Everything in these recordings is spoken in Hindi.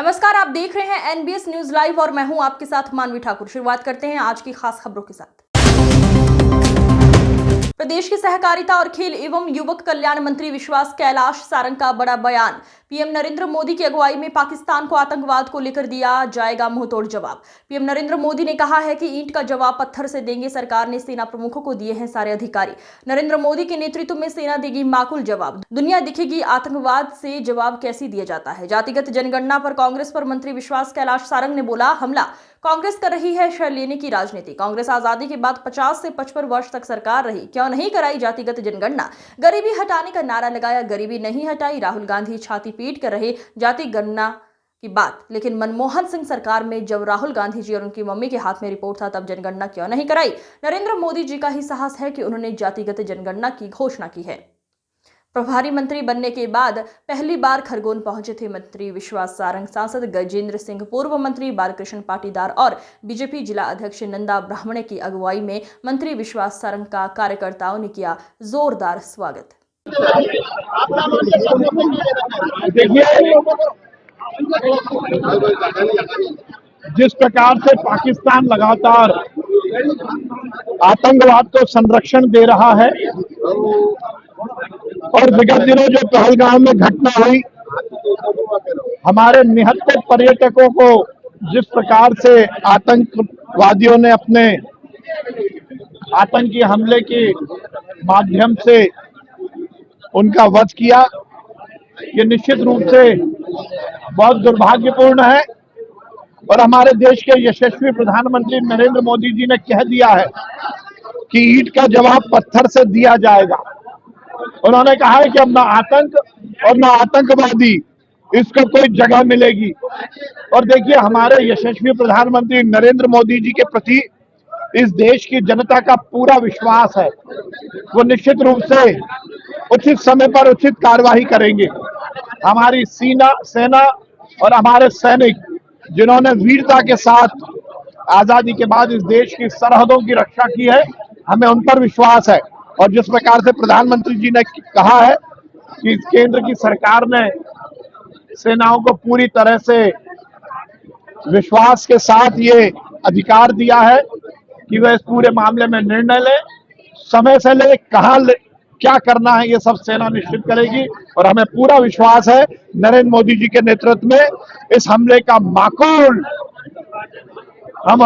नमस्कार, आप देख रहे हैं एनबीएस न्यूज लाइव और मैं हूं आपके साथ मानवी ठाकुर। शुरुआत करते हैं आज की खास खबरों के साथ। प्रदेश के सहकारिता और खेल एवं युवक कल्याण मंत्री विश्वास कैलाश सारंग का बड़ा बयान। पीएम नरेंद्र मोदी की अगुवाई में पाकिस्तान को आतंकवाद को लेकर दिया जाएगा मुंहतोड़ जवाब। पीएम नरेंद्र मोदी ने कहा है कि ईंट का जवाब पत्थर से देंगे। सरकार ने सेना प्रमुखों को दिए हैं सारे अधिकारी। नरेंद्र मोदी के नेतृत्व में सेना देगी माकूल जवाब। दुनिया दिखेगी आतंकवाद से जवाब कैसे दिया जाता है। जातिगत जनगणना पर कांग्रेस पर मंत्री विश्वास कैलाश सारंग ने बोला, हमला कांग्रेस कर रही है शय लेने की राजनीति। कांग्रेस आजादी के बाद 50 से 55 वर्ष तक सरकार रही, क्यों नहीं कराई जातिगत जनगणना। गरीबी हटाने का नारा लगाया, गरीबी नहीं हटाई। राहुल गांधी छाती पीट कर रहे जाति गणना की बात, लेकिन मनमोहन सिंह सरकार में जब राहुल गांधी जी और उनकी मम्मी के हाथ में रिपोर्ट था तब जनगणना क्यों नहीं कराई। नरेंद्र मोदी जी का ही साहस है कि उन्होंने जातिगत जनगणना की घोषणा की है। प्रभारी मंत्री बनने के बाद पहली बार खरगोन पहुंचे थे मंत्री विश्वास सारंग। सांसद गजेंद्र सिंह, पूर्व मंत्री बालकृष्ण पाटीदार और बीजेपी जिला अध्यक्ष नंदा ब्राह्मणे की अगुवाई में मंत्री विश्वास सारंग का कार्यकर्ताओं ने किया जोरदार स्वागत। जिस प्रकार से पाकिस्तान लगातार आतंकवाद को संरक्षण दे रहा है और विगत दिनों जो पहलगाम में घटना हुई, हमारे निहत्तर पर्यटकों को जिस प्रकार से आतंकवादियों ने अपने आतंकी हमले के माध्यम से उनका वध किया, ये निश्चित रूप से बहुत दुर्भाग्यपूर्ण है। और हमारे देश के यशस्वी प्रधानमंत्री नरेंद्र मोदी जी ने कह दिया है कि ईंट का जवाब पत्थर से दिया जाएगा। उन्होंने कहा है कि अब ना आतंक और ना आतंकवादी इसको कोई जगह मिलेगी। और देखिए, हमारे यशस्वी प्रधानमंत्री नरेंद्र मोदी जी के प्रति इस देश की जनता का पूरा विश्वास है। वो निश्चित रूप से उचित समय पर उचित कार्यवाही करेंगे। हमारी सेना और हमारे सैनिक जिन्होंने वीरता के साथ आजादी के बाद इस देश की सरहदों की रक्षा की है, हमें उन पर विश्वास है। और जिस प्रकार से प्रधानमंत्री जी ने कहा है कि केंद्र की सरकार ने सेनाओं को पूरी तरह से विश्वास के साथ ये अधिकार दिया है कि वह इस पूरे मामले में निर्णय ले, समय से ले, क्या करना है, ये सब सेना निश्चित करेगी। और हमें पूरा विश्वास है नरेंद्र मोदी जी के नेतृत्व में इस हमले का माकूल हम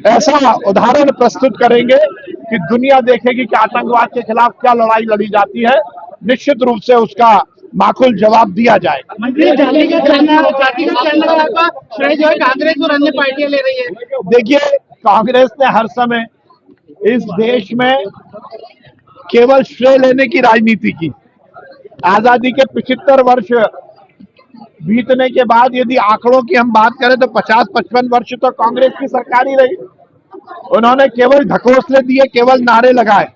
ऐसा उदाहरण प्रस्तुत करेंगे कि दुनिया देखेगी कि आतंकवाद के खिलाफ क्या लड़ाई लड़ी जाती है। निश्चित रूप से उसका माकूल जवाब दिया जाएगा। मंत्री, जातिगत जनगणना का श्रेय जो है कांग्रेस और अन्य पार्टियां ले रही है। देखिए, कांग्रेस ने हर समय इस देश में केवल श्रेय लेने की राजनीति की। आजादी के 75 वर्ष बीतने के बाद यदि आंकड़ों की हम बात करें तो 50-55 वर्ष तो कांग्रेस की सरकार ही रही। उन्होंने केवल ढकोसले दिए, केवल नारे लगाए।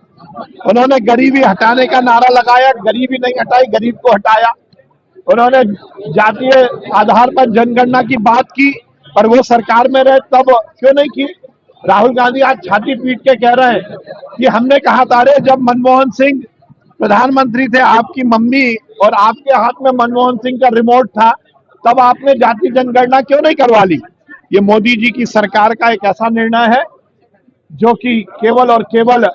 उन्होंने गरीबी हटाने का नारा लगाया, गरीबी नहीं हटाई, गरीब को हटाया। उन्होंने जातीय आधार पर जनगणना की बात की, पर वो सरकार में रहे तब क्यों नहीं की। राहुल गांधी आज छाती पीट के कह रहे हैं कि हमने कहा था, अरे जब मनमोहन सिंह प्रधानमंत्री थे, आपकी मम्मी और आपके हाथ में मनमोहन सिंह का रिमोट था, तब आपने जाति जनगणना क्यों नहीं करवा ली। ये मोदी जी की सरकार का एक ऐसा निर्णय है जो कि केवल और केवल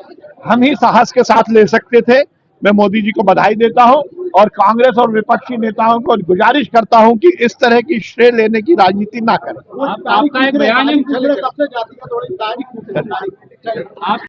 हम ही साहस के साथ ले सकते थे। मैं मोदी जी को बधाई देता हूं और कांग्रेस और विपक्षी नेताओं को गुजारिश करता हूं कि इस तरह की श्रेय लेने की राजनीति ना करें। आपका एक बयान है